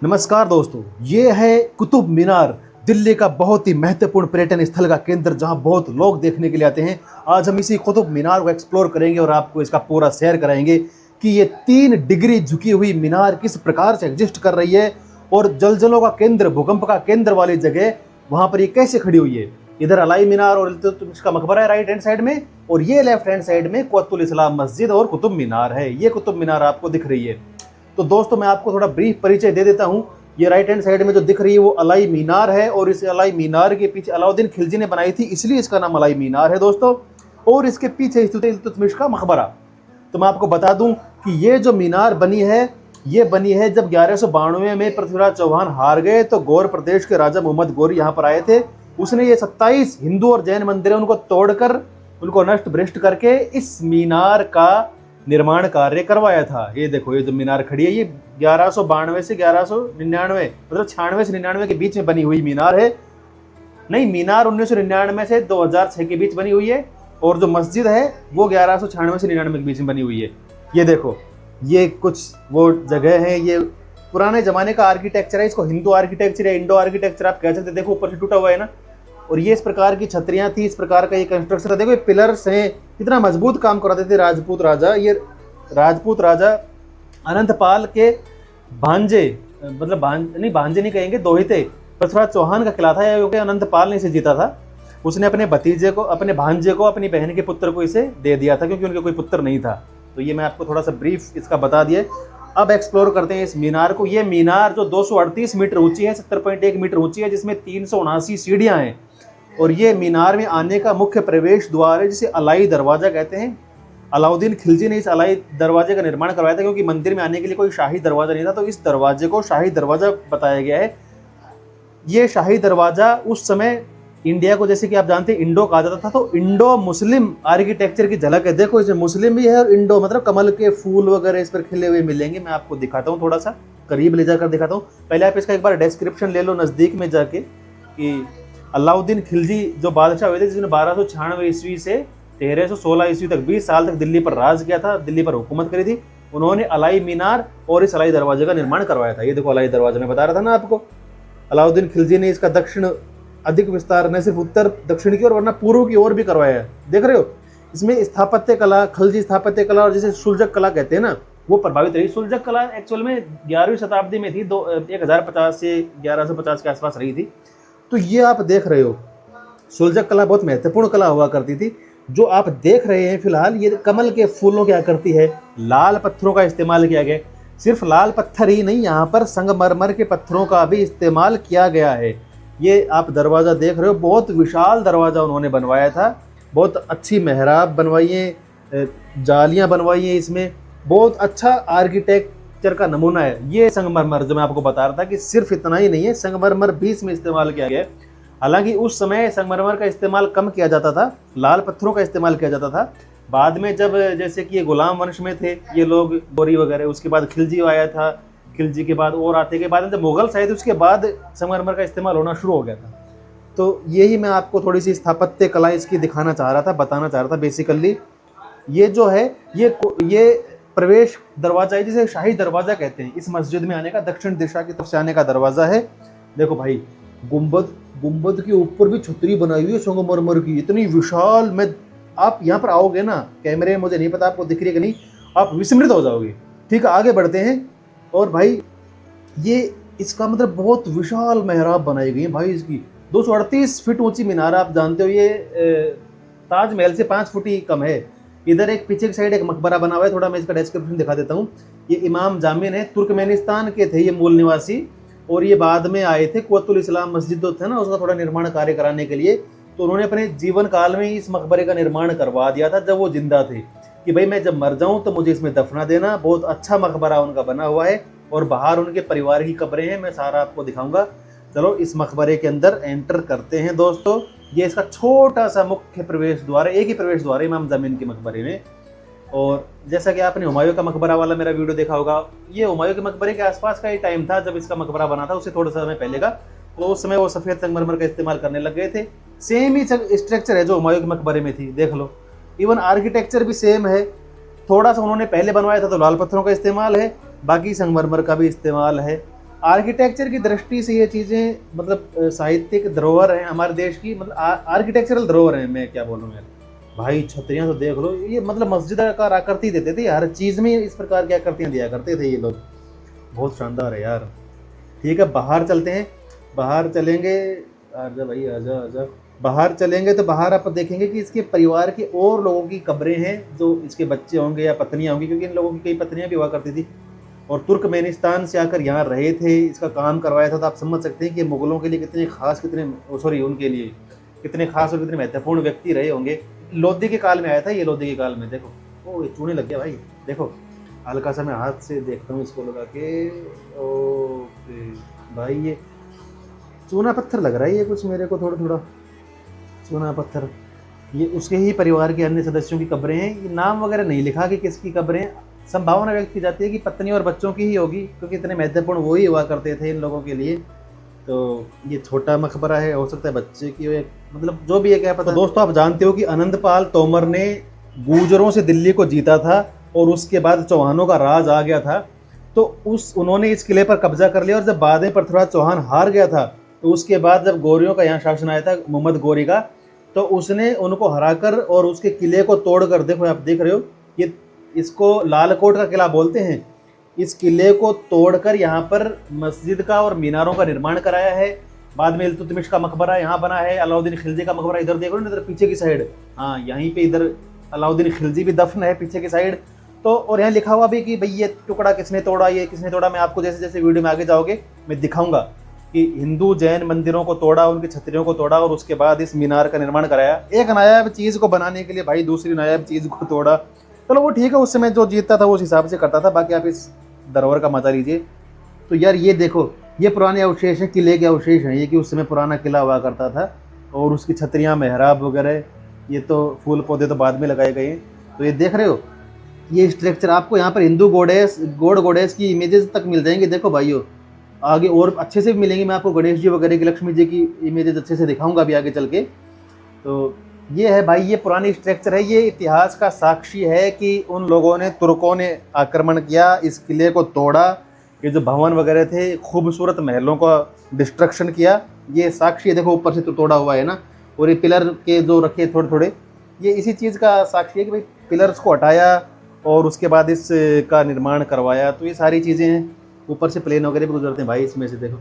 नमस्कार दोस्तों, ये है कुतुब मीनार, दिल्ली का बहुत ही महत्वपूर्ण पर्यटन स्थल का केंद्र जहां बहुत लोग देखने के लिए आते हैं। आज हम इसी कुतुब मीनार को एक्सप्लोर करेंगे और आपको इसका पूरा सैर कराएंगे कि ये 3 डिग्री झुकी हुई मीनार किस प्रकार से एग्जिस्ट कर रही है और जलजलों का केंद्र, भूकंप का केंद्र वाली जगह वहां पर ये कैसे खड़ी हुई है। इधर अलाई मीनार और इल्तुतमिश का मकबरा है राइट हैंड साइड में, और ये लेफ्ट हैंड साइड में कुतुल इस्लाम मस्जिद और कुतुब मीनार है। ये कुतुब मीनार आपको दिख रही है। तो दोस्तों मैं आपको थोड़ा ब्रीफ परिचय दे देता हूँ। ये राइट हैंड साइड में जो दिख रही है वो अलाई मीनार है, और इस अलाई मीनार के पीछे अलाउद्दीन खिलजी ने बनाई थी, इसलिए इसका नाम अलाई मीनार है दोस्तों। और इसके पीछे स्थित इल्तुतमिश का मकबरा। तो मैं आपको बता दूं कि ये जो मीनार बनी है, ये बनी है जब 1192 में पृथ्वीराज चौहान हार गए तो गौर प्रदेश के राजा मोहम्मद गौरी यहाँ पर आए थे। उसने ये 27 हिंदू और जैन मंदिर है उनको तोड़कर, उनको नष्ट भ्रष्ट करके इस मीनार का निर्माण कार्य करवाया था। ये देखो, ये जो मीनार खड़ी है ये 1192 से 1199 मतलब 96 से 99 के बीच में बनी हुई मीनार है। नहीं, मीनार 1999 से 2006 के बीच बनी हुई है, और जो मस्जिद है वो 1196 से 99 के बीच में बनी हुई है। ये देखो, ये कुछ वो जगह है, ये पुराने जमाने का आर्किटेक्चर है। इसको हिंदू आर्किटेक्चर या इंडो आर्किटेक्चर आप कह सकते हैं। देखो ऊपर से टूटा हुआ है ना, और ये इस प्रकार की छतरियां थी, इस प्रकार का ये कंस्ट्रक्शन था। देखो ये पिलर्स हैं, कितना मजबूत काम कराते थे राजपूत राजा। ये राजपूत राजा अनंतपाल के भांजे, मतलब भांजे नहीं कहेंगे, दोहिते पृथ्वीराज चौहान का किला था, क्योंकि अनंतपाल ने इसे जीता था। उसने अपने भतीजे को, अपने भांजे को, अपनी बहन के पुत्र को इसे दे दिया था, क्योंकि उनके कोई पुत्र नहीं था। तो ये मैं आपको थोड़ा सा ब्रीफ इसका बता दिया। अब एक्सप्लोर करते हैं इस मीनार को। ये मीनार जो 238 मीटर ऊंची है, 70.1 मीटर ऊंची है, जिसमें 379 सीढ़ियां हैं। और ये मीनार में आने का मुख्य प्रवेश द्वार है, जिसे अलाई दरवाजा कहते हैं। अलाउद्दीन खिलजी ने इस अलाई दरवाजे का निर्माण करवाया था, क्योंकि मंदिर में आने के लिए कोई शाही दरवाजा नहीं था, तो इस दरवाजे को शाही दरवाजा बताया गया है। ये शाही दरवाजा उस समय इंडिया को, जैसे कि आप जानते हैं, इंडो कहा जाता था, तो इंडो मुस्लिम आर्किटेक्चर की झलक है। देखो इसमें मुस्लिम भी है और इंडो, मतलब कमल के फूल वगैरह इस पर खिले हुए मिलेंगे। मैं आपको दिखाता हूँ, थोड़ा सा करीब ले जाकर दिखाता हूँ। पहले आप इसका एक बार डिस्क्रिप्शन ले लो नज़दीक में जाके, कि अलाउद्दीन खिलजी जो बादशाह हुए थे, जिसने 1296 ईस्वी से 1316 ईस्वी तक 20 साल तक दिल्ली पर राज किया था, दिल्ली पर हुकूमत करी थी। उन्होंने अलाई मीनार और इस अलाई दरवाजे का निर्माण करवाया था। ये देखो अलाई दरवाजा, मैं बता रहा था ना आपको, अलाउद्दीन खिलजी ने इसका दक्षिण अधिक विस्तार न सिर्फ उत्तर दक्षिण की ओर वरना पूर्व की ओर भी करवाया है। देख रहे हो, इसमें स्थापत्य कला, खिलजी स्थापत्य कला और जिसे सुलजक कला कहते हैं ना, वो प्रभावित रही। सुलजक कला एक्चुअल में 11वीं शताब्दी में थी, 1050 से 1150 के आसपास रही थी। तो ये आप देख रहे हो, सुलजक कला बहुत महत्वपूर्ण कला हुआ करती थी। जो आप देख रहे हैं फिलहाल, ये कमल के फूलों की आकृति है, लाल पत्थरों का इस्तेमाल किया गया। सिर्फ लाल पत्थर ही नहीं, यहाँ पर संगमरमर के पत्थरों का भी इस्तेमाल किया गया है। ये आप दरवाज़ा देख रहे हो, बहुत विशाल दरवाज़ा उन्होंने बनवाया था। बहुत अच्छी मेहराब बनवाई है, जालियाँ बनवाई हैं, इसमें बहुत अच्छा आर्किटेक्चर का नमूना है। ये संगमरमर जो मैं आपको बता रहा था कि सिर्फ इतना ही नहीं है, संगमरमर भी इसमें इस्तेमाल किया गया। हालांकि उस समय संगमरमर का इस्तेमाल कम किया जाता था, लाल पत्थरों का इस्तेमाल किया जाता था। बाद में जब, जैसे कि ये गुलाम वंश में थे ये लोग, गौरी वगैरह, उसके बाद खिलजी आया था, खिलजी के बाद और आते के बाद जब मुगल आए थे, उसके बाद संगमरमर का इस्तेमाल होना शुरू हो गया था। तो यही मैं आपको थोड़ी सी स्थापत्य कला इसकी दिखाना चाह रहा था, बताना चाह रहा था। बेसिकली ये जो है, ये प्रवेश दरवाजा है, जिसे शाही दरवाजा कहते हैं। इस मस्जिद में आने का, दक्षिण दिशा की तरफ से आने का दरवाजा है। देखो भाई, गुंबद के ऊपर भी छतरी बनाई हुई है संगमरमर की, इतनी विशाल। मैं, आप यहाँ पर आओगे ना, कैमरे में मुझे नहीं पता आपको दिख रही है कि नहीं, आप विस्मृत हो जाओगे। ठीक है, आगे बढ़ते हैं। और भाई ये इसका मतलब बहुत विशाल मेहराब बनाई गई है भाई। इसकी 238 फीट ऊंची मीनार, आप जानते हो ये ताजमहल से 5 फुट ही कम है। इधर एक पीछे की साइड एक मकबरा बना हुआ है, थोड़ा मैं इसका डिस्क्रिप्शन दिखा देता हूँ। ये इमाम जामिन है, तुर्कमेनिस्तान के थे ये मूल निवासी, और ये बाद में आए थे। कुतुल इस्लाम मस्जिद जो था ना, उसका थोड़ा निर्माण कार्य कराने के लिए, तो उन्होंने अपने जीवन काल में इस मकबरे का निर्माण करवा दिया था जब वो जिंदा थे, कि भाई मैं जब मर जाऊं तो मुझे इसमें दफना देना। बहुत अच्छा मकबरा उनका बना हुआ है, और बाहर उनके परिवार की कब्रें हैं, मैं सारा आपको दिखाऊंगा। चलो इस मकबरे के अंदर एंटर करते हैं दोस्तों। ये इसका छोटा सा मुख्य प्रवेश द्वार है, एक ही प्रवेश द्वार है इमाम जामिन के मकबरे में। और जैसा कि आपने हुमायूं का मकबरा वाला मेरा वीडियो देखा होगा, ये हुमायूं के मकबरे के आसपास का ही टाइम था जब इसका मकबरा बना था, उससे थोड़ा सा समय पहले का। तो उस समय वो सफ़ेद संगमरमर का इस्तेमाल करने लग गए थे। सेम ही स्ट्रक्चर है जो हुमायूं के मकबरे में थी, देख लो। इवन आर्किटेक्चर भी सेम है। थोड़ा सा उन्होंने पहले बनवाया था तो लाल पत्थरों का इस्तेमाल है, बाकी संगमरमर का भी इस्तेमाल है। आर्किटेक्चर की दृष्टि से ये चीज़ें मतलब साहित्यिक धरोहर हैं हमारे देश की, मतलब आर्किटेक्चरल धरोहर हैं। मैं क्या बोलूँ यार भाई, छतरियाँ तो देख लो, ये मतलब मस्जिद का आकृति देते थे, हर चीज़ में इस प्रकार की आकृतियाँ दिया करते थे ये लोग। बहुत शानदार है यार। ठीक है, बाहर चलते हैं, बाहर चलेंगे। आजा भाई, आजा आजा। बाहर चलेंगे तो बाहर आप देखेंगे कि इसके परिवार के और लोगों की कब्रें हैं, जो इसके बच्चे होंगे या पत्नियां होंगी, क्योंकि इन लोगों की कई पत्नियां भी हुआ करती थी और तुर्कमेनिस्तान से आकर यहाँ रहे थे, इसका काम करवाया था। तो आप समझ सकते हैं कि मुगलों के लिए कितने खास, कितने सॉरी उनके लिए कितने खास और कितने महत्वपूर्ण व्यक्ति रहे होंगे। लोधी के काल में आया था ये, लोधी के काल में। देखो, ओ ये चूने लग गया भाई, देखो हल्का सा मैं हाथ से देखता हूँ इसको लगा के। ओके भाई, ये चूना पत्थर लग रहा है ये कुछ मेरे को, थोड़ा थोड़ा चूना पत्थर। ये उसके ही परिवार के अन्य सदस्यों की कब्रें हैं। ये नाम वगैरह नहीं लिखा कि किसकी कब्रें, संभावना व्यक्त की जाती है कि पत्नी और बच्चों की ही होगी, क्योंकि इतने महत्वपूर्ण वो ही हुआ करते थे इन लोगों के लिए। तो ये छोटा मकबरा है, हो सकता है बच्चे की हो, मतलब जो भी है क्या पता। तो दोस्तों, आप जानते हो कि अनंतपाल तोमर ने गुर्जरों से दिल्ली को जीता था और उसके बाद चौहानों का राज आ गया था। तो उन्होंने इस किले पर कब्जा कर लिया, और जब बाद में पृथ्वीराज चौहान हार गया था, तो उसके बाद जब गौरियों का यहाँ शासन आया था, मोहम्मद गौरी का, तो उसने उनको हराकर और उसके किले को तोड़कर, देखो आप देख रहे हो, ये इसको लालकोट का किला बोलते हैं। इस किले को तोड़कर यहाँ पर मस्जिद का और मीनारों का निर्माण कराया है। बाद में इल्तुतमिश का मकबरा यहाँ बना है, अलाउद्दीन खिलजी का मकबरा इधर देखो ना, इधर पीछे की साइड, हाँ यहीं पे इधर अलाउद्दीन खिलजी भी दफन है पीछे की साइड। तो और यहाँ लिखा हुआ भी कि भाई ये टुकड़ा किसने तोड़ा, ये किसने तोड़ा। मैं आपको जैसे जैसे वीडियो में आगे जाओगे मैं दिखाऊंगा कि हिंदू जैन मंदिरों को तोड़ा, उनकी छतरियों को तोड़ा और उसके बाद इस मीनार का निर्माण कराया। एक नायाब चीज़ को बनाने के लिए भाई दूसरी नायाब चीज़ को तोड़ा। चलो वो ठीक है, उस समय जो जीतता था वो उस हिसाब से करता था, बाकी आप इस धरोहर का मजा लीजिए। तो यार ये देखो, ये पुराने अवशेष हैं, किले के अवशेष हैं ये, कि उस समय पुराना किला हुआ करता था। और उसकी छतरियाँ, मेहराब वगैरह, ये तो फूल पौधे तो बाद में लगाए गए हैं। तो ये देख रहे हो, ये स्ट्रक्चर आपको यहाँ पर हिंदू गॉड गोडेस की इमेजेस तक मिल जाएंगे। देखो भाइयों, आगे और अच्छे से भी मिलेंगे। मैं आपको गणेश जी वगैरह की, लक्ष्मी जी की इमेजेस अच्छे से दिखाऊंगा अभी आगे चल के। तो ये है भाई, ये पुरानी स्ट्रक्चर है, ये इतिहास का साक्षी है कि उन लोगों ने, तुर्कों ने आक्रमण किया, इस किले को तोड़ा, ये जो भवन वगैरह थे, खूबसूरत महलों का डिस्ट्रक्शन किया, ये साक्षी है। देखो ऊपर से तो तोड़ा हुआ है ना, और ये पिलर के जो रखे थोड़े थोड़े, ये इसी चीज़ का साक्षी है कि भाई पिलर्स को हटाया और उसके बाद इसका निर्माण करवाया। तो ये सारी चीज़ें हैं। ऊपर से प्लेन वगैरह भी गुजरते हैं भाई इसमें से। देखो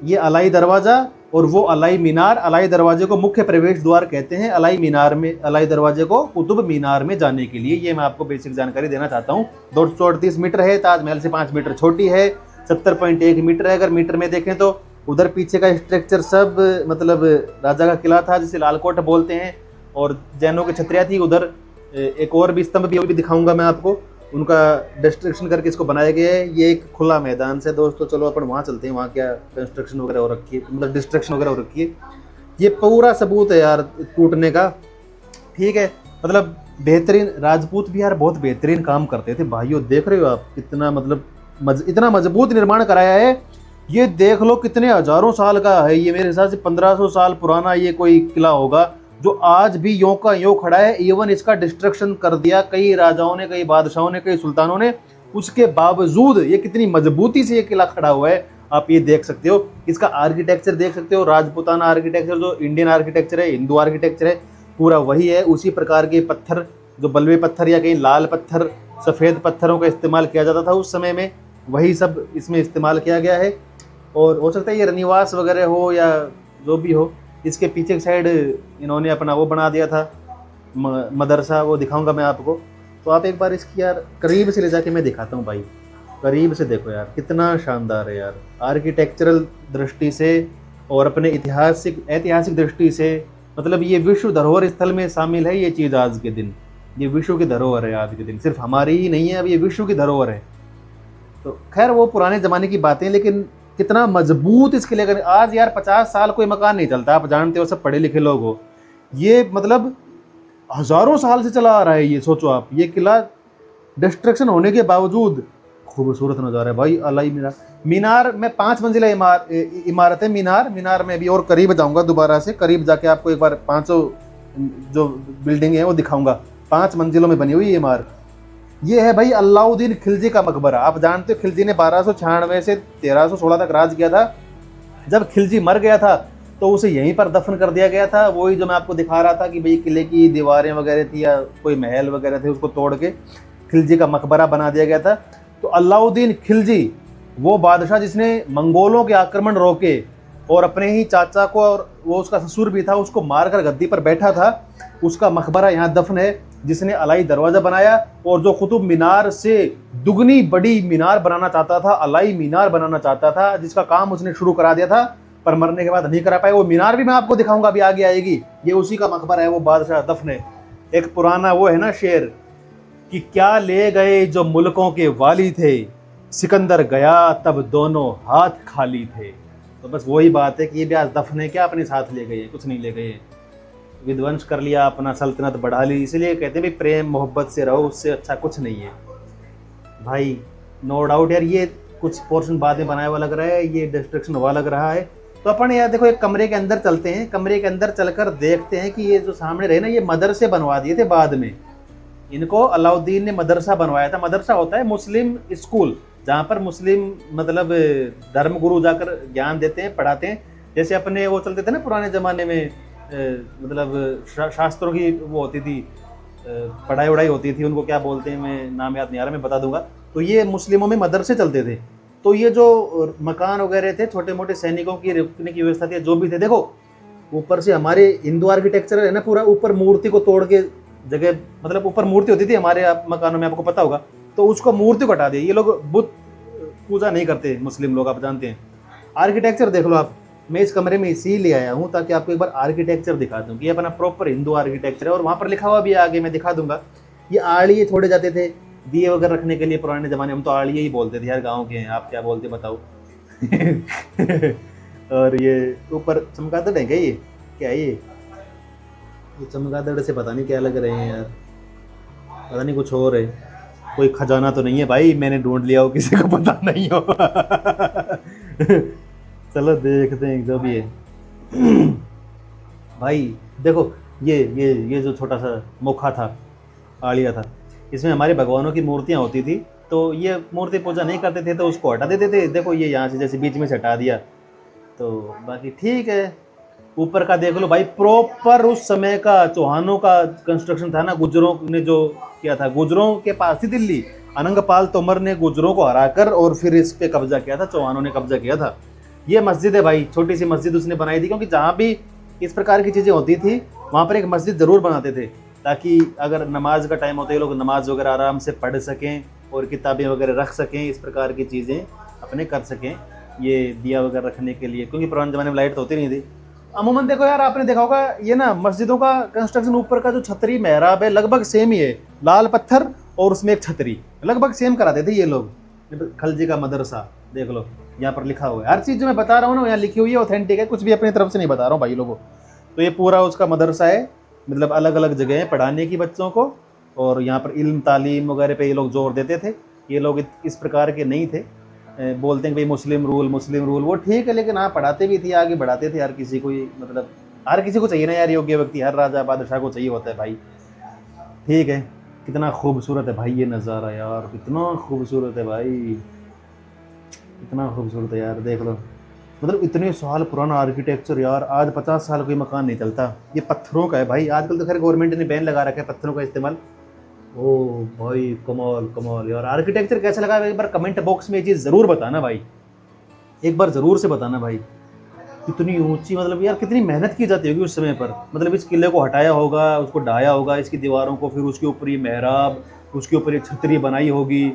ये अलाई दरवाज़ा और वो अलाई मीनार। अलाई दरवाजे को मुख्य प्रवेश द्वार कहते हैं। अलाई दरवाजे को कुतुब मीनार में जाने के लिए, ये मैं आपको बेसिक जानकारी देना चाहता हूँ। 238 मीटर है, ताजमहल से 5 मीटर छोटी है, 70.1 मीटर है। अगर मीटर में देखें तो उधर पीछे का स्ट्रक्चर सब मतलब राजा का किला था, जिसे लालकोट बोलते हैं, और जैनों की छतरियाँ थी उधर। एक और भी स्तंभ भी दिखाऊंगा मैं आपको, उनका डिस्ट्रक्शन करके इसको बनाया गया है। ये एक खुला मैदान से दोस्तों, चलो अपन वहाँ चलते हैं, वहाँ क्या कंस्ट्रक्शन वगैरह हो रखी है, मतलब डिस्ट्रक्शन वगैरह हो रखी है। ये पूरा सबूत है यार टूटने का, ठीक है। मतलब बेहतरीन, राजपूत भी यार बहुत बेहतरीन काम करते थे भाइयों। देख रहे हो आप कितना मतलब इतना मजबूत निर्माण कराया है। ये देख लो कितने हजारों साल का है ये, मेरे हिसाब से 1500 साल पुराना ये कोई किला होगा, जो आज भी यों का यों खड़ा है। इवन इसका डिस्ट्रक्शन कर दिया कई राजाओं ने, कई बादशाहों ने, कई सुल्तानों ने, उसके बावजूद ये कितनी मजबूती से ये किला खड़ा हुआ है, आप ये देख सकते हो। इसका आर्किटेक्चर देख सकते हो, राजपूताना आर्किटेक्चर, जो इंडियन आर्किटेक्चर है, हिंदू आर्किटेक्चर है, पूरा वही है। उसी प्रकार के पत्थर, जो बलुए पत्थर या कहीं लाल पत्थर, सफ़ेद पत्थरों का इस्तेमाल किया जाता था उस समय में, वही सब इसमें इस्तेमाल किया गया है। और हो सकता है ये रनिवास वगैरह हो या जो भी हो। इसके पीछे की साइड इन्होंने अपना वो बना दिया था मदरसा, वो दिखाऊंगा मैं आपको। तो आप एक बार इसकी यार करीब से ले जाके मैं दिखाता हूँ भाई, करीब से देखो यार कितना शानदार है यार, आर्किटेक्चरल दृष्टि से और अपने ऐतिहासिक दृष्टि से। मतलब ये विश्व धरोहर स्थल में शामिल है ये चीज़ आज के दिन। ये विश्व की धरोहर है आज के दिन, सिर्फ हमारी ही नहीं है, अब ये विश्व की धरोहर है। तो खैर वो पुराने ज़माने की बातें, लेकिन कितना मजबूत इसके लिए। आज यार 50 साल कोई मकान नहीं चलता, आप जानते हो, सब पढ़े लिखे लोग हो। ये मतलब हजारों साल से चला आ रहा है ये, सोचो आप। ये किला डिस्ट्रक्शन होने के बावजूद खूबसूरत नज़ारा है भाई। अलाई मीनार में 5 मंजिला इमारत है। मीनार में भी और करीब जाऊंगा, दोबारा से करीब जाके आपको एक बार 500 जो बिल्डिंग है वो दिखाऊंगा। 5 मंजिलों में बनी हुई ये इमारत। ये है भाई अलाउद्दीन खिलजी का मकबरा। आप जानते हो खिलजी ने 1296 से 1316 तक राज किया था। जब खिलजी मर गया था तो उसे यहीं पर दफन कर दिया गया था। वही जो मैं आपको दिखा रहा था कि भाई किले की दीवारें वगैरह थी या कोई महल वगैरह थे, उसको तोड़ के खिलजी का मकबरा बना दिया गया था। तो अलाउद्दीन खिलजी वो बादशाह जिसने मंगोलों के आक्रमण रोके और अपने ही चाचा को, और वो उसका ससुर भी था, उसको मारकर गद्दी पर बैठा था, उसका मकबरा यहाँ दफन है। जिसने अलाई दरवाज़ा बनाया और जो कुतुब मीनार से दुगनी बड़ी मीनार बनाना चाहता था, अलाई मीनार बनाना चाहता था, जिसका काम उसने शुरू करा दिया था पर मरने के बाद नहीं करा पाए। वो मीनार भी मैं आपको दिखाऊंगा, अभी आगे आएगी। ये उसी का मकबरा है, वो बादशाह दफन है। एक पुराना वो है ना शेर कि क्या ले गए जो मुल्कों के वाली थे, सिकंदर गया तब दोनों हाथ खाली थे। तो बस वही बात है कि ये भी आज दफन है, क्या अपने साथ ले गए? कुछ नहीं ले गए, विध्वंस कर लिया, अपना सल्तनत बढ़ा ली। इसलिए कहते हैं भाई प्रेम मोहब्बत से रहो, उससे अच्छा कुछ नहीं है भाई। नो डाउट यार, ये कुछ पोर्शन बाद में बनाया हुआ लग रहा है, ये डिस्ट्रक्शन हुआ लग रहा है। तो अपन यार देखो एक कमरे के अंदर चलते हैं, कमरे के अंदर चलकर देखते हैं कि ये जो सामने रहे ना, ये मदरसे बनवा दिए थे बाद में। इनको अलाउद्दीन ने मदरसा बनवाया था। मदरसा होता है मुस्लिम स्कूल, जहाँ पर मुस्लिम मतलब धर्मगुरु जाकर ज्ञान देते हैं, पढ़ाते हैं। जैसे अपने वो चलते थे ना पुराने ज़माने में, मतलब शास्त्रों की वो होती थी, पढ़ाई वढ़ाई होती थी, उनको क्या बोलते हैं, मैं नाम याद नहीं आ रहा, मैं बता दूंगा। तो ये मुस्लिमों में मदरसे चलते थे। तो ये जो मकान वगैरह थे, छोटे मोटे सैनिकों की रुकने की व्यवस्था थी, जो भी थे, देखो ऊपर से हमारे हिंदू आर्किटेक्चर है ना पूरा, ऊपर मूर्ति को तोड़ के जगह, मतलब ऊपर मूर्ति होती थी हमारे मकानों में, आपको पता होगा, तो उसको मूर्ति को हटा दिया। ये लोग बुत पूजा नहीं करते मुस्लिम लोग, आप जानते हैं। आर्किटेक्चर देख लो आप। मैं इस कमरे में इसीलिए आया हूँ ताकि आपको एक बार आर्किटेक्चर दिखा दूँ कि ये अपना प्रॉपर हिंदू आर्किटेक्चर है। और वहाँ पर लिखा हुआ भी आगे मैं दिखा दूंगा। ये आड़िए छोड़े जाते थे दिए वगैरह रखने के लिए पुराने ज़माने, हम तो आड़िए ही बोलते थे यार, गाँव के हैं, आप क्या बोलते बताओ। और ये ऊपर चमगादड़ है क्या? ये क्या है ये चमगादड़ से पता नहीं क्या लग रहे हैं यार, पता नहीं कुछ और है। कोई खजाना तो नहीं है भाई, मैंने ढूंढ लिया हो, किसी को पता नहीं हो। चलो देखते हैं जो भी है। भाई देखो ये जो छोटा सा मोखा था, आड़िया था, इसमें हमारे भगवानों की मूर्तियाँ होती थी। तो ये मूर्ति पूजा नहीं करते थे तो उसको हटा देते थे। देखो ये यहाँ से जैसे बीच में से हटा दिया, तो बाकी ठीक है। ऊपर का देख लो भाई, प्रॉपर उस समय का चौहानों का कंस्ट्रक्शन था ना, गुजरों ने जो किया था। गुजरों के पास थी दिल्ली, अनंगपाल तोमर ने गुजरों को हराकर और फिर इस पे कब्जा किया था, चौहानों ने कब्जा किया था। ये मस्जिद है भाई, छोटी सी मस्जिद उसने बनाई थी, क्योंकि जहाँ भी इस प्रकार की चीज़ें होती थी वहाँ पर एक मस्जिद ज़रूर बनाते थे, ताकि अगर नमाज का टाइम होता है ये लोग नमाज वगैरह आराम से पढ़ सकें और किताबें वगैरह रख सकें, इस प्रकार की चीज़ें अपने कर सकें। ये दिया वगैरह रखने के लिए, क्योंकि पुराने ज़माने में लाइट तो होती नहीं थी। अमूमन देखो यार, आपने देखा होगा ये ना मस्जिदों का कंस्ट्रक्शन, ऊपर का जो छतरी मेहराब है लगभग सेम ही है, लाल पत्थर और उसमें एक छतरी, लगभग सेम कराते थे ये लोग। खलजी का मदरसा देख लो, यहाँ पर लिखा हुआ है। हर चीज़ जो मैं बता रहा हूँ ना यहाँ लिखी हुई है, ऑथेंटिक है, कुछ भी अपनी तरफ से नहीं बता रहा हूँ भाई लोगों। तो ये पूरा उसका मदरसा है, मतलब अलग अलग जगह हैं पढ़ाने की बच्चों को, और यहाँ पर इल्म तालीम वगैरह पे ये लोग जोर देते थे। ये लोग इस प्रकार के नहीं थे, बोलते हैं कि भाई मुस्लिम रूल, वो ठीक है, लेकिन हाँ पढ़ाते भी थे, आगे बढ़ाते थे। हर किसी को मतलब हर किसी को चाहिए ना यार योग्य व्यक्ति, हर राजा बादशाह को चाहिए होता है भाई। ठीक है, कितना खूबसूरत है भाई ये नज़ारा यार, कितना खूबसूरत है भाई, कितना खूबसूरत है यार, देख लो। मतलब इतने साल पुराना आर्किटेक्चर यार, आज 50 साल कोई मकान नहीं चलता। ये पत्थरों का है भाई, आजकल तो खैर गवर्नमेंट ने बैन लगा रखा है पत्थरों का इस्तेमाल। ओ भाई कमाल कमाल यार, आर्किटेक्चर कैसा लगा एक बार कमेंट बॉक्स में ये चीज़ ज़रूर बताना भाई, एक बार ज़रूर से बताना भाई। कितनी ऊंची, मतलब यार कितनी मेहनत की जाती होगी उस समय पर। मतलब इस किले को हटाया होगा, उसको ढाया होगा, इसकी दीवारों को, फिर उसके ऊपर ये मेहराब, उसके ऊपर एक छतरी बनाई होगी,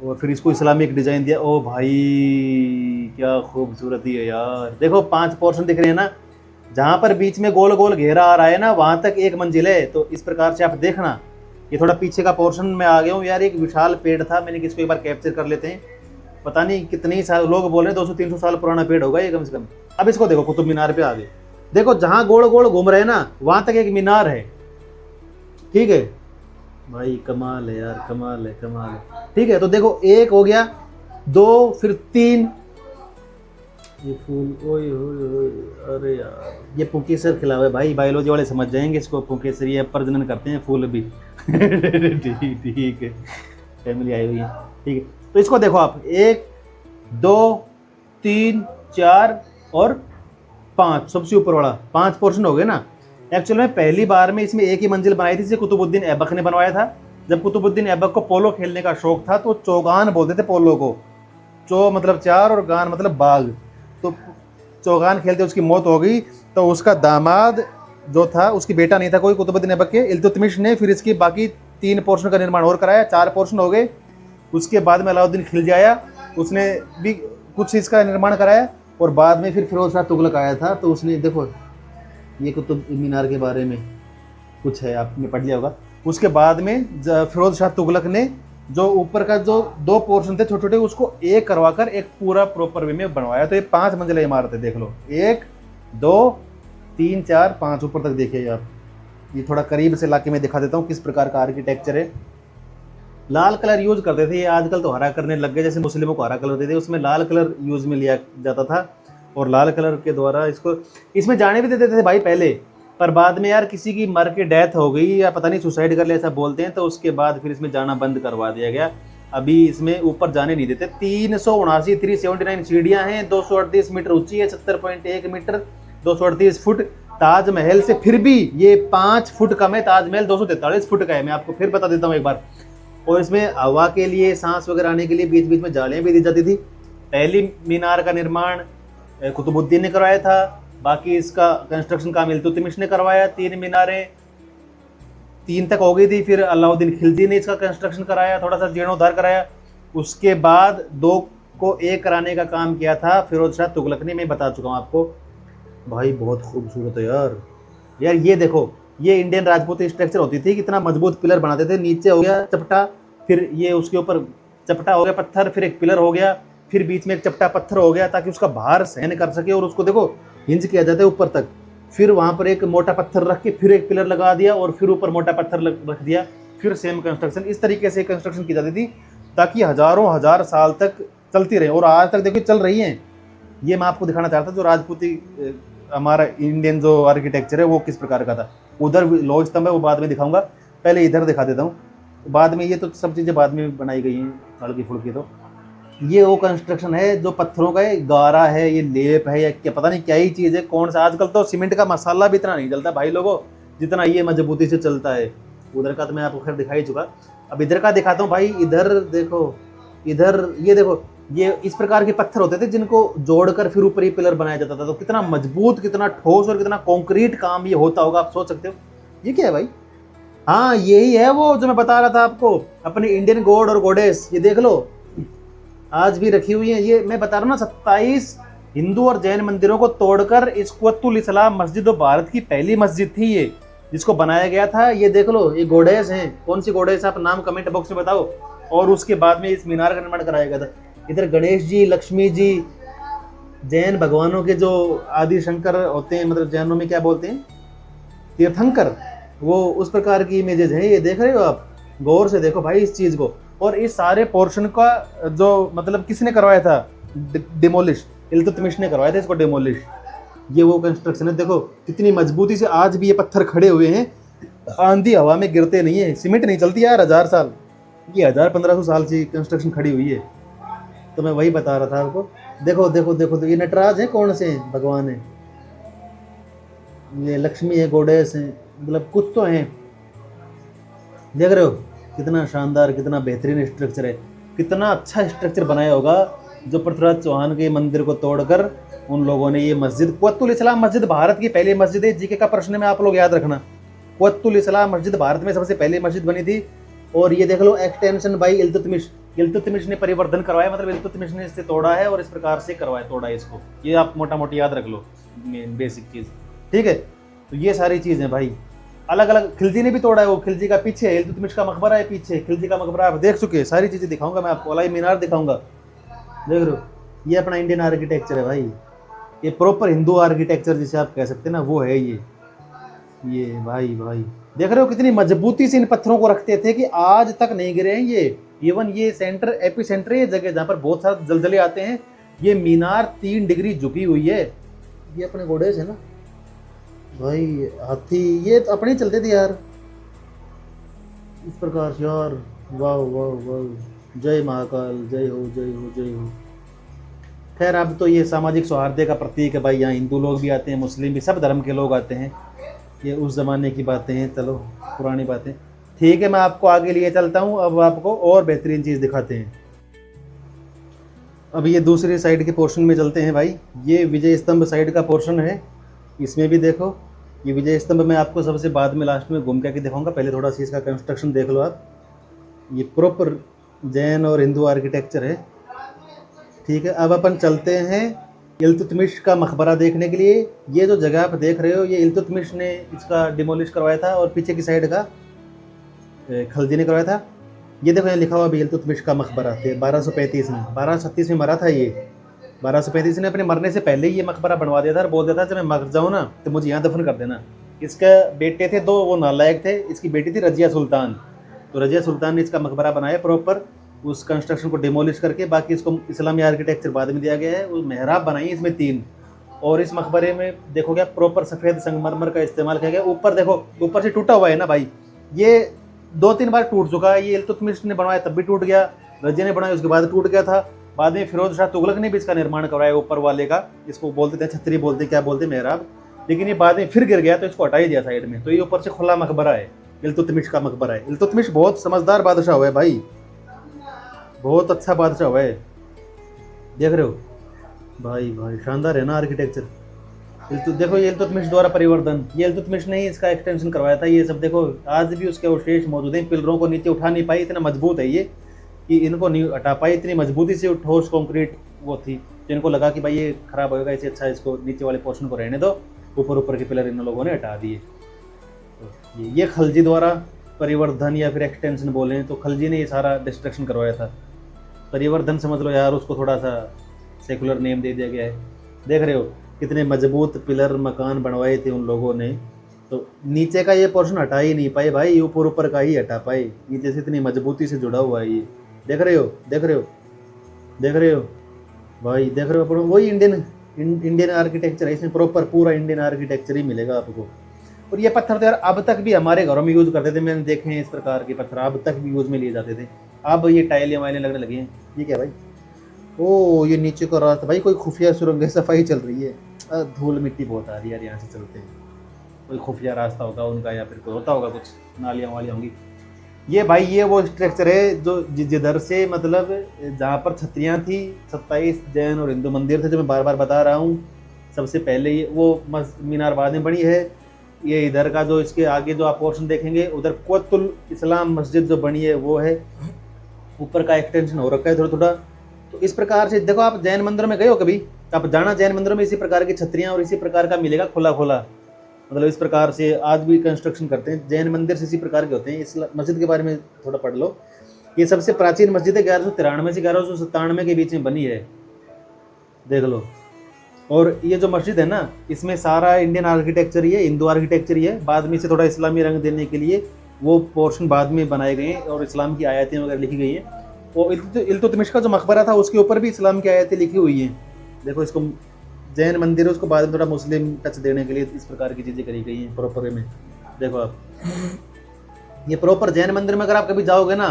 और फिर इसको इस्लामिक डिज़ाइन दिया। ओ भाई क्या खूबसूरती है यार। देखो 5 पोर्शन दिख रहे हैं ना, जहाँ पर बीच में गोल गोल घेरा आ रहा है ना, वहाँ तक एक मंजिल है। तो इस प्रकार से आप देखना, ये थोड़ा पीछे का पोर्शन में आ गया हूँ यार। एक विशाल पेड़ था, मैंने किसको एक बार कैप्चर कर लेते हैं, पता नहीं कितने ही साल, लोग बोल रहे हैं 200-300 साल पुराना पेड़ होगा ये कम से कम। अब इसको देखो, कुतुब मीनार पे आ गए, देखो जहाँ गोल गोल घूम रहे हैं ना, वहाँ तक एक मीनार है। ठीक है भाई, कमाल है यार, कमाल है, कमाल है। ठीक है, तो देखो एक हो गया, 2, फिर 3, ये फूल, ओए ओए, अरे यार ये पुंकेसर खिला हुआ है भाई, बायोलॉजी वाले समझ जाएंगे इसको। पुंकेसर ये प्रजनन करते हैं फूल भी। ठीक ठीक है, फैमिली आई हुई है। ठीक है, तो इसको देखो आप, 1 2 3 4 और 5, सबसे ऊपर वाला 5 पोर्शन हो गए ना। एक्चुअल में पहली बार में इसमें एक ही मंजिल बनाई थी, जिसे कुतुबुद्दीन ऐबक ने बनवाया था। जब कुतुबुद्दीन ऐबक को पोलो खेलने का शौक था तो चौगान बोलते थे पोलो को। चौ मतलब 4 और गान मतलब बाग। तो चौगान खेलते उसकी मौत हो गई, तो उसका दामाद जो था, उसकी बेटा नहीं था कोई कुतुबुद्दीन ऐबक के, इल्तुतमिश ने फिर इसकी बाकी 3 पोर्शन का निर्माण और कराया, 4 पोर्शन हो गए। उसके बाद में अलाउद्दीन खिलजी आया, उसने भी कुछ इसका निर्माण कराया, और बाद में फिर फिरोज शाह तुगलक आया था, तो उसने देखो ये कुतुब मीनार के बारे में कुछ है, आपने पढ़ लिया होगा। उसके बाद में फिरोज शाह तुगलक ने जो ऊपर का जो 2 पोर्शन थे छोटे छोटे, उसको एक करवाकर एक पूरा प्रॉपर वे में बनवाया। तो ये 5 मंजिला इमारत है, देख लो, 1 2 3 4 5 ऊपर तक देखिए आप। ये थोड़ा करीब से लाके मैं दिखा देता हूँ किस प्रकार का आर्किटेक्चर है। लाल कलर यूज करते थे, ये आजकल तो हरा करने लग गए, जैसे मुस्लिमों को हरा कलर देते थे, उसमें लाल कलर यूज में लिया जाता था, और लाल कलर के द्वारा इसको इसमें जाने भी देते थे भाई पहले। पर बाद में यार किसी की मर के डेथ हो गई या पता नहीं सुसाइड कर लिया ऐसा बोलते हैं, तो उसके बाद फिर इसमें जाना बंद करवा दिया गया। अभी इसमें ऊपर जाने नहीं देते। 379 सीढ़ियाँ हैं, 238 मीटर ऊंची है, 70.1 मीटर, 238 फुट। ताजमहल से फिर भी ये 5 फुट कम है, ताजमहल 243 फुट का है। मैं आपको फिर बता देता हूँ एक बार। और इसमें हवा के लिए, सांस वगैरह आने के लिए बीच बीच में जालियाँ भी दी जाती थी। पहली मीनार का निर्माण कुतुबुद्दीन ने करवाया था, बाकी इसका कंस्ट्रक्शन काम इल्तुतमिश ने करवाया। 3 मीनारें 3 तक हो गई थी, फिर अलाउद्दीन खिलजी ने इसका कंस्ट्रक्शन कराया, थोड़ा सा जीर्णोद्धार कराया। उसके बाद 2 को 1 कराने का काम किया था फिरोज शाह तुगलक ने, मैं बता चुका हूँ आपको। भाई बहुत खूबसूरत है यार। यार ये देखो, ये इंडियन राजपूती स्ट्रक्चर होती थी, कितना मजबूत पिलर बनाते थे। नीचे हो गया चपटा, फिर ये उसके ऊपर चपटा हो गया पत्थर, फिर एक पिलर हो गया, फिर बीच में एक चपटा पत्थर हो गया, ताकि उसका भार सहन कर सके। और उसको देखो हिंज किया जाता है ऊपर तक, फिर वहाँ पर एक मोटा पत्थर रख के फिर एक पिलर लगा दिया, और फिर ऊपर मोटा पत्थर रख दिया, फिर सेम कंस्ट्रक्शन। इस तरीके से कंस्ट्रक्शन की जाती थी, ताकि हजारों हजार साल तक चलती रहे। और आज तक देखिए चल रही हैं। ये मैं आपको दिखाना चाहता था, जो राजपूती हमारा इंडियन जो आर्किटेक्चर है वो किस प्रकार का था। उधर लौह स्तंभ है, वो बाद में दिखाऊंगा, पहले इधर दिखा देता हूँ। बाद में ये तो सब चीज़ें बाद में बनाई गई हैं हल्की फुल्की। तो ये वो कंस्ट्रक्शन है जो पत्थरों का है, गारा है, ये लेप है, या क्या पता नहीं क्या ही चीज़ है, कौन सा। आजकल तो सीमेंट का मसाला भी इतना नहीं चलता भाई लोगों, जितना ये मजबूती से चलता है। उधर का तो मैं आपको खैर दिखा ही चुका। अब इधर का दिखाता हूँ भाई। इधर देखो, इधर ये देखो, ये इस प्रकार के पत्थर होते थे जिनको जोड़कर फिर ऊपर ये पिलर बनाया जाता था। तो कितना मजबूत, कितना ठोस और कितना कॉन्क्रीट काम ये होता होगा, आप सोच सकते हो। ये क्या है भाई? हाँ यही है वो जो मैं बता रहा था आपको, अपने इंडियन गॉड और गॉडेस। ये देख लो, आज भी रखी हुई है। ये मैं बता रहा हूँ ना, 27 हिंदू और जैन मंदिरों को तोड़कर इस कुव्वतुल इस्लाम मस्जिद भारत की पहली मस्जिद थी ये, जिसको बनाया गया था। ये देख लो, ये गॉडेस हैं। कौन सी गॉडेस आप नाम कमेंट बॉक्स में बताओ। और उसके बाद में इस मीनार का निर्माण कराया गया था। इधर गणेश जी, लक्ष्मी जी, जैन भगवानों के जो आदि शंकर होते हैं, मतलब जैनों में क्या बोलते हैं, तीर्थंकर, वो उस प्रकार की इमेजेस हैं। ये देख रहे हो आप, गौर से देखो भाई इस चीज़ को। और इस सारे पोर्शन का जो मतलब किसने करवाया था डिमोलिश, इल्तुतमिश ने करवाया था इसको डिमोलिश। ये वो कंस्ट्रक्शन है, देखो कितनी मजबूती से आज भी ये पत्थर खड़े हुए हैं, आंधी हवा में गिरते नहीं है। सीमेंट नहीं चलती यार 1000 साल, ये 1000-1500 साल से कंस्ट्रक्शन खड़ी हुई है। तो मैं वही बता रहा था आपको। देखो देखो देखो, तो ये नटराज है, कौन से हैं भगवान है, ये लक्ष्मी है, गॉडेस है, मतलब कुछ तो हैं। देख रहे हो कितना शानदार, कितना बेहतरीन स्ट्रक्चर है। कितना अच्छा स्ट्रक्चर बनाया होगा जो पृथ्वीराज चौहान के मंदिर को तोड़कर उन लोगों ने ये मस्जिद, कुव्वतुल इस्लाम मस्जिद भारत की पहली मस्जिद है। जीके का प्रश्न में आप लोग याद रखना, कुव्वतुल इस्लाम मस्जिद भारत में सबसे पहली मस्जिद बनी थी। और ये देख लो, एक्सटेंशन बाई इल्तुतमिश। इल्तुतमिश ने परिवर्धन करवाया, मतलब इल्तुतमिश ने इससे तोड़ा है और इस प्रकार से करवाया, तोड़ा है इसको। ये आप मोटा मोटी याद रख लो, बेसिक चीज़, ठीक है। तो ये सारी चीज़ें भाई अलग अलग। खिलजी ने भी तोड़ा है, वो खिलजी का पीछे है, इल्तुतमिश का मकबरा है पीछे, खिलजी का मकबरा आप देख चुके हैं। सारी चीज़ें दिखाऊंगा मैं आपको, अलाई मीनार दिखाऊंगा। देख रहे हो, ये अपना इंडियन आर्किटेक्चर है भाई। ये प्रॉपर हिंदू आर्किटेक्चर जिसे आप कह सकते हैं ना, वो है ये भाई भाई देख रहे हो कितनी मजबूती से इन पत्थरों को रखते थे कि आज तक नहीं गिरे हैं ये। इवन ये सेंटर, एपी सेंटर है ये जगह जहाँ पर बहुत सारे जलजले आते हैं। ये मीनार 3 डिग्री झुकी हुई है। ये अपने घोड़े से ना भाई, हाथी ये तो अपने चलते थे यार। इस प्रकार से यार, वाह वाह वाह, जय महाकाल, जय हो जय हो जय हो। खैर अब तो ये सामाजिक सौहार्द का प्रतीक है भाई, यहाँ हिंदू लोग भी आते हैं, मुस्लिम भी, सब धर्म के लोग आते हैं। ये उस ज़माने की बातें हैं, चलो पुरानी बातें। ठीक है, मैं आपको आगे लिए चलता हूँ, अब आपको और बेहतरीन चीज़ दिखाते हैं। अब ये दूसरी साइड के पोर्शन में चलते हैं भाई। ये विजय स्तंभ साइड का पोर्शन है। इसमें भी देखो, ये विजय स्तंभ मैं आपको सबसे बाद में लास्ट में घूम के दिखाऊंगा, पहले थोड़ा सा इसका कंस्ट्रक्शन देख लो आप। ये प्रॉपर जैन और हिंदू आर्किटेक्चर है। ठीक है, अब अपन चलते हैं इल्तुतमिश का मकबरा देखने के लिए। ये जो जगह आप देख रहे हो, ये इल्तुतमिश ने इसका डिमोलिश करवाया था, और पीछे की साइड का खलजी ने करवाया था। ये देखो यहाँ लिखा हुआ भी इल्तुतमिश का मकबरा थे 1235 में, 1236 में मरा था ये। 1235 ने अपने मरने से पहले ही ये मकबरा बनवा दिया था और बोल दिया था जब मैं मर जाऊँ ना तो मुझे यहाँ दफन कर देना। इसके बेटे थे दो, वो नालायक थे। इसकी बेटी थी रजिया सुल्तान, तो रजिया सुल्तान ने इसका मकबरा बनाया प्रॉपर, उस कंस्ट्रक्शन को डिमोलिश करके। बाकी इसको इस्लामी आर्किटेक्चर बाद में दिया गया है। वो मेहराब बनाई है इसमें 3, और इस मकबरे में देखो क्या प्रॉपर सफ़ेद संगमरमर का इस्तेमाल किया गया। ऊपर देखो, ऊपर से टूटा हुआ है ना भाई, ये 2-3 बार टूट चुका है। ये इल्तुतमिश ने बनवाया तब भी टूट गया, रजिया ने बनाया उसके बाद टूट गया था। बाद में फिरोज शाह तुगलक ने भी इसका निर्माण करवाया ऊपर वाले का, इसको बोलते थे छतरी, बोलते क्या बोलते मेहराब, लेकिन ये बाद में फिर गिर गया तो इसको हटा ही दिया साइड में। तो ये ऊपर से खुला मकबरा है, इल्तुतमिश का मकबरा है। इल्तुतमिश बहुत समझदार बादशाह हुआ है भाई, बहुत अच्छा बादशाह हुआ है। देख रहे हो भाई, भाई शानदार है ना आर्किटेक्चर। देखो ये इल्तुतमिश द्वारा परिवर्तन, ये इल्तुतमिश ने ही इसका एक्सटेंशन करवाया था। ये सब देखो आज भी उसके अवशेष मौजूद हैं। पिलरों को नीचे उठा नहीं पाई, इतना मजबूत है ये कि इनको नहीं हटा पाई। इतनी मजबूती से ठोस कंक्रीट वो थी, तो इनको लगा कि भाई ये खराब होएगा, इससे अच्छा इसको नीचे वाले पोर्शन को रहने दो, ऊपर ऊपर के पिलर इन लोगों ने हटा दिए। तो ये खलजी द्वारा परिवर्धन या फिर एक्सटेंशन बोलें तो खलजी ने ये सारा डिस्ट्रक्शन करवाया था। परिवर्धन समझ लो यार, उसको थोड़ा सा सेकुलर नेम दे दिया गया है। देख रहे हो कितने मजबूत पिलर मकान बनवाए थे उन लोगों ने, तो नीचे का ये पोर्शन हटा ही नहीं पाए भाई, ऊपर ऊपर का ही हटा पाए। नीचे से इतनी मजबूती से जुड़ा हुआ है ये। देख रहे हो, देख रहे हो, देख रहे हो भाई, देख रहे हो। वही इंडियन आर्किटेक्चर है, इसमें प्रॉपर पूरा इंडियन आर्किटेक्चर ही मिलेगा आपको। और ये पत्थर तो यार अब तक भी हमारे घरों में यूज़ करते थे, मैंने देखे हैं इस प्रकार के पत्थर अब तक भी यूज़ में लिए जाते थे। अब ये टाइलें वाइलें लगने लगी हैं। ये क्या भाई, ओ ये नीचे का रास्ता भाई, कोई खुफिया सुरंग सफाई चल रही है। धूल मिट्टी बहुत आ रही है यार, यहाँ से चलते हैं। कोई खुफिया रास्ता होगा उनका, या फिर कोई होता होगा कुछ, नालियाँ वालियाँ होंगी। ये भाई ये वो स्ट्रक्चर है जो जिधर से मतलब जहाँ पर छतरियाँ थी, 27 जैन और हिंदू मंदिर थे जो मैं बार बार बता रहा हूँ। सबसे पहले ये वो मीनार बाद में बनी है। ये इधर का जो इसके आगे जो आप पोर्शन देखेंगे, उधर कुतुल इस्लाम मस्जिद जो बनी है वो है, ऊपर का एक्सटेंशन हो रखा है थोड़ा थोड़ा। तो इस प्रकार से देखो, आप जैन मंदिरों में गए हो कभी, आप जाना जैन मंदिरों में इसी प्रकार की छतरियाँ और इसी प्रकार का मिलेगा खुला खुला, मतलब इस प्रकार से आज भी कंस्ट्रक्शन करते हैं। जैन मंदिर से इसी प्रकार के होते हैं। इस मस्जिद के बारे में थोड़ा पढ़ लो। ये सबसे प्राचीन मस्जिद है, 1193 से 1197 के बीच में बनी है, देख लो। और ये जो मस्जिद है ना, इसमें सारा इंडियन आर्किटेक्चर ही है, हिंदू आर्किटेक्चर ही है। बाद में इसे थोड़ा इस्लामी रंग देने के लिए वो पोर्शन बाद में बनाए गए हैं और इस्लाम की आयतें वगैरह लिखी गई हैं। वो इल्तुतमिश का जो मकबरा था उसके ऊपर भी इस्लाम की आयतें लिखी हुई हैं। देखो इसको जैन मंदिर है, उसको बाद में थोड़ा मुस्लिम टच देने के लिए इस प्रकार की चीज़ें करी गई हैं प्रॉपर में। देखो आप, ये प्रॉपर जैन मंदिर में अगर आप कभी जाओगे ना,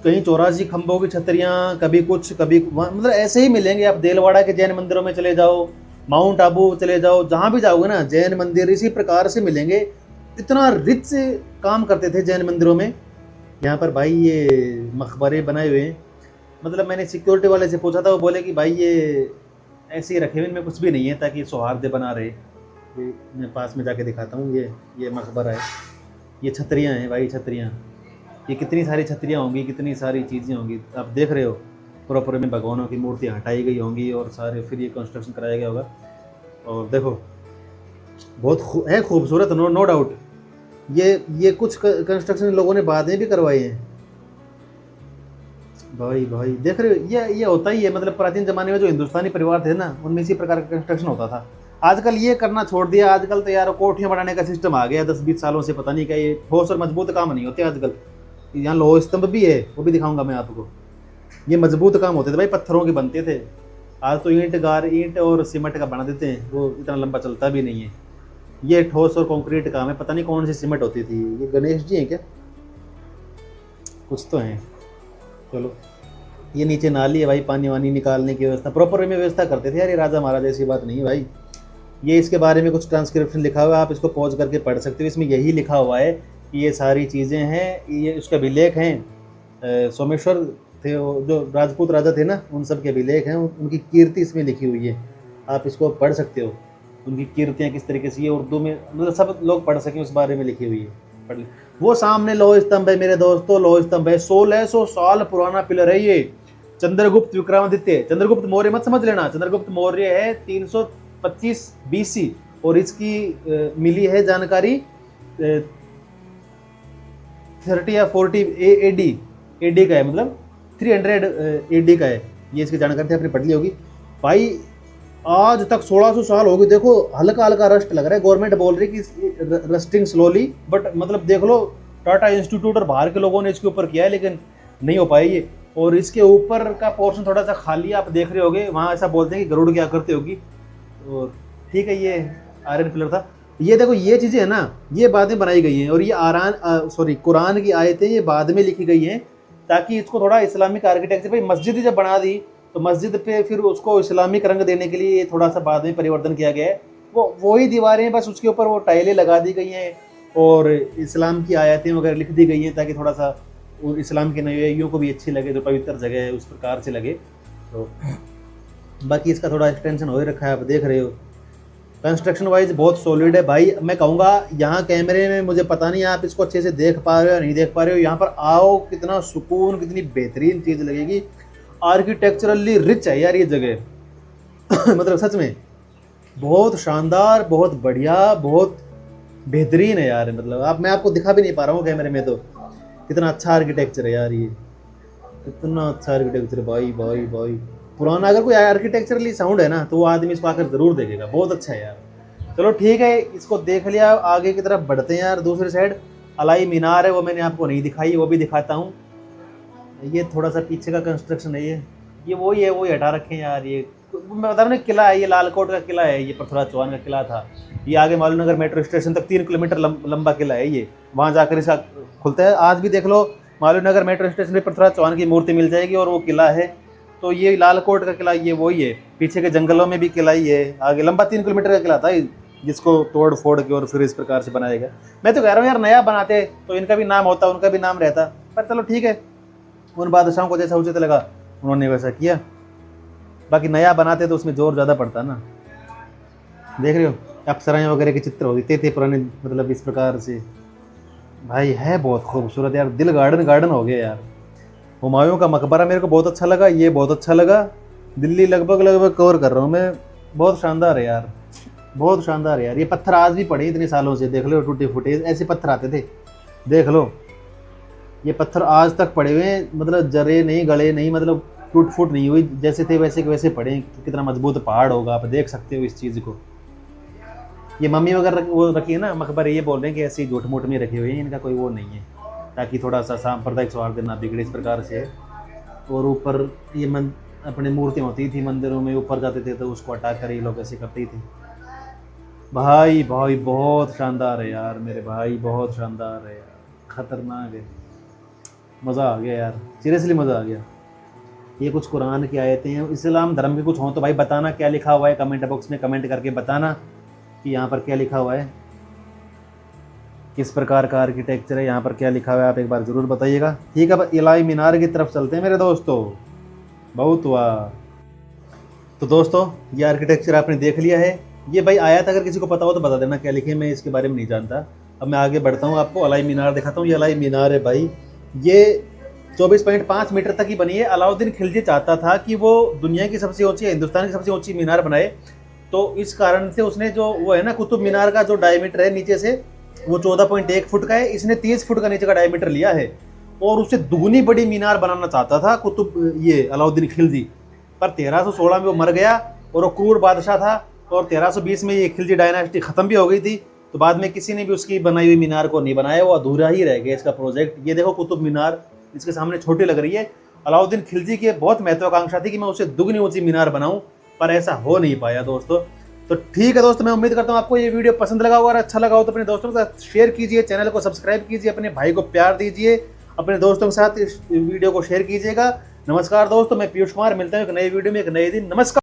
कहीं 84 खंभों की छतरियाँ, कभी कुछ कभी मतलब ऐसे ही मिलेंगे। आप देलवाड़ा के जैन मंदिरों में चले जाओ, माउंट आबू चले जाओ, जहाँ भी जाओगे ना जैन मंदिर इसी प्रकार से मिलेंगे। इतना रिच काम करते थे जैन मंदिरों में। यहाँ पर भाई ये मकबरे बनाए हुए हैं। मतलब मैंने सिक्योरिटी वाले से पूछा था, वो बोले कि भाई ये ऐसे ही रखे हुए, इनमें कुछ भी नहीं है, ताकि सौहार्द बना रहे। ये मैं पास में जाके दिखाता हूँ। ये मकबरा है, ये छतरियाँ हैं भाई, छतरियाँ। ये कितनी सारी छतरियाँ होंगी, कितनी सारी चीज़ें होंगी, आप देख रहे हो। प्रॉपर में भगवानों की मूर्तियाँ हटाई गई होंगी और सारे फिर ये कंस्ट्रक्शन कराया गया होगा। और देखो बहुत है खूबसूरत, नो डाउट। ये कुछ कंस्ट्रक्शन लोगों ने बाद में भी करवाए हैं भाई। भाई देख रहे हो, ये होता ही है। मतलब प्राचीन ज़माने में जो हिंदुस्तानी परिवार थे ना, उनमें इसी प्रकार का कंस्ट्रक्शन होता था। आजकल ये करना छोड़ दिया। आजकल तो यार कोठियाँ बनाने का सिस्टम आ गया 10-20 सालों से, पता नहीं क्या। ये ठोस और मजबूत काम नहीं होते आजकल। यहाँ लोह स्तंभ भी है, वो भी दिखाऊंगा मैं आपको। ये मजबूत काम होते थे भाई, पत्थरों के बनते थे। आज तो ईंट और सीमेंट का बना देते हैं, वो इतना लंबा चलता भी नहीं है। ये ठोस और कंक्रीट काम है। पता नहीं कौन सी सीमेंट होती थी। ये गणेश जी हैं क्या? कुछ तो हैं। चलो, ये नीचे नाली है भाई, पानी वानी निकालने की व्यवस्था प्रॉपर वे में व्यवस्था करते थे यार, ये राजा महाराजा ऐसी बात नहीं है भाई। ये इसके बारे में कुछ ट्रांसक्रिप्शन लिखा हुआ है, आप इसको पॉज करके पढ़ सकते हो। इसमें यही लिखा हुआ है कि ये सारी चीज़ें हैं, ये उसके अभिलेख हैं। सोमेश्वर थे वो जो राजपूत राजा थे ना, उन सब के अभिलेख हैं, उनकी कीर्ति इसमें लिखी हुई है, आप इसको पढ़ सकते हो। उनकी कीर्तियाँ किस तरीके से ये उर्दू में मतलब सब लोग पढ़ सकें उस बारे में लिखी हुई है, पढ़ ले। वो सामने लौह स्तंभ है मेरे दोस्तों, लौह स्तंभ है, 1600 साल पुराना पिलर है ये। चंद्रगुप्त विक्रमादित्य, चंद्रगुप्त मौर्य मत समझ लेना, चंद्रगुप्त मौर्य है 325 BC और इसकी मिली है जानकारी 30 या 40 AD का है, मतलब 300 AD का है। ये इसकी जानकारी थी, आपने पढ़ ली होगी भाई। आज तक 1600 साल हो गए, देखो हल्का हल्का रस्ट लग रहा है, गवर्नमेंट बोल रही है कि रस्टिंग स्लोली, बट मतलब देख लो टाटा इंस्टीट्यूट और बाहर के लोगों ने इसके ऊपर किया है, लेकिन नहीं हो पाई ये। और इसके ऊपर का पोर्शन थोड़ा सा खाली आप देख रहे होगे, वहाँ ऐसा बोलते हैं कि गरुड़ क्या करती होगी, और ठीक है ये आयरन पिलर था। ये देखो ये चीज़ें है ना, ये बाद में बनाई गई हैं, और ये कुरान की आयतें ये बाद में लिखी गई हैं, ताकि इसको थोड़ा इस्लामिक आर्किटेक्चर, भाई मस्जिद जब बना दी तो मस्जिद पे फिर उसको इस्लामिक रंग देने के लिए थोड़ा सा बाद में परिवर्तन किया गया है। वही दीवारें, बस उसके ऊपर वो टाइलें लगा दी गई हैं और इस्लाम की आयतें वगैरह लिख दी गई हैं, ताकि थोड़ा सा इस्लाम के अनुयायियों को भी अच्छी लगे, जो पवित्र जगह है उस प्रकार से लगे। तो बाकी इसका थोड़ा एक्सटेंशन हो ही रखा है, आप देख रहे हो। कंस्ट्रक्शन वाइज बहुत सॉलिड है भाई। मैं कहूँगा यहाँ कैमरे में मुझे पता नहीं आप इसको अच्छे से देख पा रहे हो या नहीं देख पा रहे हो, यहाँ पर आओ कितना सुकून, कितनी बेहतरीन चीज़ लगेगी। आर्किटेक्चरली रिच है यार ये जगह मतलब सच में बहुत शानदार, बहुत बढ़िया, बहुत बेहतरीन है यार। मतलब मैं आपको दिखा भी नहीं पा रहा हूँ कैमरे में, तो कितना अच्छा आर्किटेक्चर है यार ये, कितना अच्छा आर्किटेक्चर भाई भाई भाई। पुराना अगर कोई आर्किटेक्चरली साउंड है ना, तो वो आदमी इसको आकर ज़रूर देखेगा, बहुत अच्छा है यार। चलो ठीक है, इसको देख लिया, आगे की तरफ बढ़ते हैं यार। दूसरी साइड अलाई मीनार है, वो मैंने आपको नहीं दिखाई, वो भी दिखाता हूँ। ये थोड़ा सा पीछे का कंस्ट्रक्शन है, ये वही है, वही हटा रखे हैं यार। ये मैं बता रहा हूँ किला है, ये लालकोट का किला है, ये पृथ्वीराज चौहान का किला था। ये आगे मालूम नगर मेट्रो स्टेशन तक 3 किलोमीटर लंबा किला है ये, वहाँ जाकर इसका खुलता है। आज भी देख लो मालूम नगर मेट्रो स्टेशन पर पृथ्वीराज चौहान की मूर्ति मिल जाएगी और वो किला है। तो ये लालकोट का किला ये वही है, पीछे के जंगलों में भी किला ही है, आगे लंबा 3 किलोमीटर का किला था, जिसको तोड़ फोड़ के और फिर इस प्रकार से बनाएगा। मैं तो कह रहा हूँ यार, नया बनाते तो इनका भी नाम होता, उनका भी नाम रहता, पर चलो ठीक है, उन बादशाहों को जैसा उचित लगा उन्होंने वैसा किया। बाकी नया बनाते तो उसमें जोर ज़्यादा पड़ता ना। देख रहे हो अप्सराएं वगैरह के चित्र होते थे पुराने, मतलब इस प्रकार से भाई है बहुत खूबसूरत यार। दिल गार्डन हो गया यार। हुमायूं का मकबरा मेरे को बहुत अच्छा लगा, ये बहुत अच्छा लगा। दिल्ली लगभग कवर कर रहा हूँ मैं, बहुत शानदार है यार, बहुत शानदार है यार। ये पत्थर आज भी पड़े इतने सालों से, देख लो टूटे फूटे ऐसे पत्थर आते थे, देख लो ये पत्थर आज तक पड़े हुए हैं, मतलब जरे नहीं, गले नहीं, मतलब टूट फूट नहीं हुई, जैसे थे वैसे के वैसे पड़े। कितना मजबूत पहाड़ होगा, आप देख सकते हो इस चीज़ को। ये मम्मी वगैरह वो रखी है ना मकबरे, ये बोल रहे हैं कि ऐसे झूठ मूठ में रखे हुए हैं, इनका कोई वो नहीं है, ताकि थोड़ा सा सांप्रदायिक सौहार्द ना बिगड़े, इस प्रकार से है। और ऊपर ये अपनी मूर्तियाँ होती थी मंदिरों में, ऊपर जाते थे तो उसको हटा कर ये लोग ऐसे करते ही थे। भाई भाई बहुत शानदार है यार मेरे भाई, बहुत शानदार है यार, खतरनाक है, मज़ा आ गया यार, सीरियसली मज़ा आ गया। ये कुछ कुरान की आयतें हैं, इस्लाम धर्म के कुछ हों तो भाई बताना क्या लिखा हुआ है, कमेंट बॉक्स में कमेंट करके बताना कि यहाँ पर क्या लिखा हुआ है, किस प्रकार का आर्किटेक्चर है, यहाँ पर क्या लिखा हुआ है, आप एक बार ज़रूर बताइएगा। ठीक है, अब इलाई मीनार की तरफ चलते हैं मेरे दोस्तों। बहुत हुआ। तो दोस्तों ये आर्किटेक्चर आपने देख लिया है। ये भाई आयत अगर किसी को पता हो तो बता देना क्या लिखे, मैं इसके बारे में नहीं जानता। अब मैं आगे बढ़ता हूँ, आपको अलाई मीनार दिखाता हूँ। ये अलाई मीनार है भाई, ये 24.5 मीटर तक ही बनी है। अलाउद्दीन खिलजी चाहता था कि वो दुनिया की सबसे ऊंची, हिंदुस्तान की सबसे ऊंची मीनार बनाए, तो इस कारण से उसने जो वो है ना कुतुब मीनार का जो डायमीटर है नीचे से वो 14.1 फुट का है, इसने 30 फुट का नीचे का डायमीटर लिया है, और उससे दुगनी बड़ी मीनार बनाना चाहता था ये अलाउद्दीन खिलजी। पर 1316 में वो मर गया और वो क्रूर बादशाह था, और 1320 में ये खिलजी डायनास्टी ख़त्म भी हो गई थी। तो बाद में किसी ने भी उसकी बनाई हुई मीनार को नहीं बनाया, वो अधूरा ही रह गया इसका प्रोजेक्ट। ये देखो कुतुब मीनार इसके सामने छोटी लग रही है। अलाउद्दीन खिलजी की बहुत महत्वाकांक्षा थी कि मैं उसे दुगनी ऊंची मीनार बनाऊं, पर ऐसा हो नहीं पाया दोस्तों। तो ठीक है दोस्तों, मैं उम्मीद करता हूँ आपको ये वीडियो पसंद लगा होगा, और अच्छा लगा हो तो अपने दोस्तों के साथ शेयर कीजिए, चैनल को सब्सक्राइब कीजिए, अपने भाई को प्यार दीजिए। अपने दोस्तों के साथ इस वीडियो को शेयर कीजिएगा। नमस्कार दोस्तों, मैं पीयूष कुमार, मिलता हूँ एक नए वीडियो में एक नए दिन। नमस्कार।